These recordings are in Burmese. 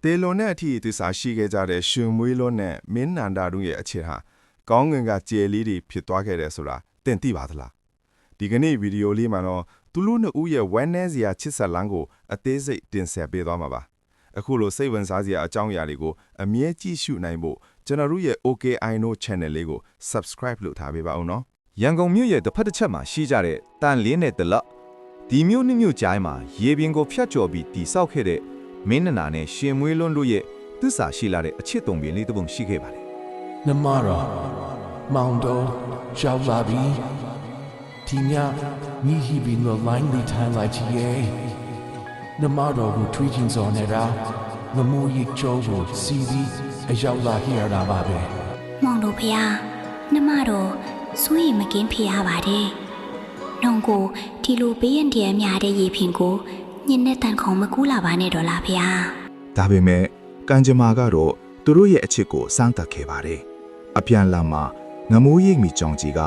တေလွန်နဲ့အထိသစ္စာရှိခဲ့ကြတဲ့ရှင်မွေးလွန်းနဲ့မင်းနန္ဒာတို့ရဲ့အချစ်ဟာကောင်းငင်ကကြယ်လေးတွေဖြစ်သွားခဲ့တယ်ဆိုတာသင်သိပါသလားဒီကနေ့ဗီဒီယိုလေးမှာတော့သူတို့နှစ်ဦးရဲ့ဝမ်းနည်းစရာချစ်ဆက်လန်းကိုအသေးစိတ်တင်ဆက်ပေးသွားမှာပါအခုလိုစိတ်ဝင်စားစရာအကြောင်းအရာတွေကိုအမြဲကြည့်ရှုနိုင်ဖို့ကျွန်တော်တို့ရဲ့ OKI No Channel လေးကို Subscribe လုပ်ထားပေးပါဦးနော်ရန်ကုန်မြို့ရဲ့တစ်ဖက်တစ်ချက်မှာရှိကြတဲ့တန်လင်းနဲ့တလဒီမြို့နှစ်မြို့ကြားမှာရေပြင်ကိုဖျက်ကျော်ပြီးတိဆောက်ခဲ့တဲ့မင်းနန္ဒာနဲ့ရှင်မွေးလွန်းတို့ရဲ့သစ္စာရှိလာတဲ့အချစ်တုံပင်လေးတစ်ပုံရှိခဲ့ပါတယ်နမရာမောင်တော်ရောက်လာပြီဒီညမိဟိဘီလိုလိုင်းလေးထိုင်လိုက်ချီရဲ့နမတော်ကိုထွေးချင်းစောနေတာငမိုးရိတ်ကျော်ကိုစီစီအရောက်လာခဲ့ရတာပါပဲမောင်တော်ဖျားနမတော်စိုးရိမ်မကင်းဖြစ်ရပါတယ်။နှုံကိုဒီလိုပေးရင်တည်းများတဲ့ရေဖြင့်ကိုညင်နဲ့တန်ခုံမကူးလာပါနဲ့တော့လားဖေ။ဒါပေမဲ့ကံကြမ္မာကတော့သူတို့ရဲ့အချစ်ကိုစမ်းသပ်ခဲ့ပါတယ်။အပြန်လာမှာငမိုးရိပ်မီကြောင်ကြီးက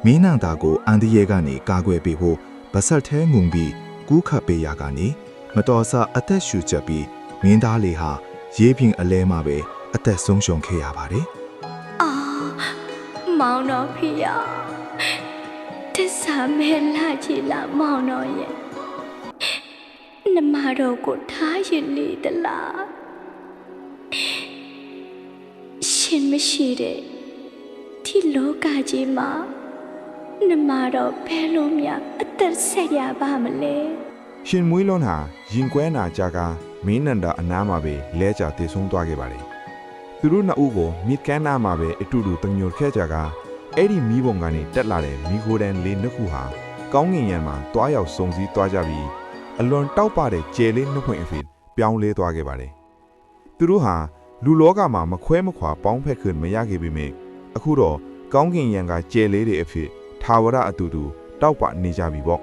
မင်းနန္ဒာကိုအန်ဒီရဲကနေကာကွယ်ပေးဖို့ဗဆက်ထဲငုံပြီးကူးခတ်ပေးရကနေမတော်ဆအသက်ရှူချက်ပြီးမင်းသားလေးဟာရေပြင်အလဲမှာပဲအသက်ဆုံးရှုံးခဲ့ရပါတယ်။အာမောင်တော်ဖေ။တစ္ဆာမဲလာချီလာမောင်တော်ရဲ့နမတော်ကိုထားရင်လေတလားရှင်မရှိတဲ့ဒီလောကကြီးမှာနမတော်ဘယ်လိုများအသက်ဆက်ရပါမလဲရှင်မွေးလွန်းဟာရင်ကွဲနာကြကမင်းနန္ဒာအနားမှာပဲလဲကျတည်ဆုံးသွားခဲ့ပါတယ်သူတို့နှစ်ဦးကိုမြစ်ကမ်းနားမှာပဲအတူတူတညိုခဲ့ကြကအဲ့ဒီမီးပုံကနေတက်လာတဲ့မီးခိုးတန်းလေးနှစ်ခုဟာကောင်းငင်ရံမှာတွားရောက်စုံစည်းသွားကြပြီးအလွန်တောက်ပတဲ့ကျယ်လေးနှစ်ဖွင့်အဖြစ်ပြောင်းလဲသွားခဲ့ပါတယ်သူတို့ဟာလူလောကမှာမခွဲမခွာပေါင်းဖက်ခွင့်မရခဲ့ပေမဲ့အခုတော့ကောင်းကင်ရံကကျယ်လေးတွေအဖြစ်ထာဝရအတူတူတောက်ပနေကြပြီပေါ့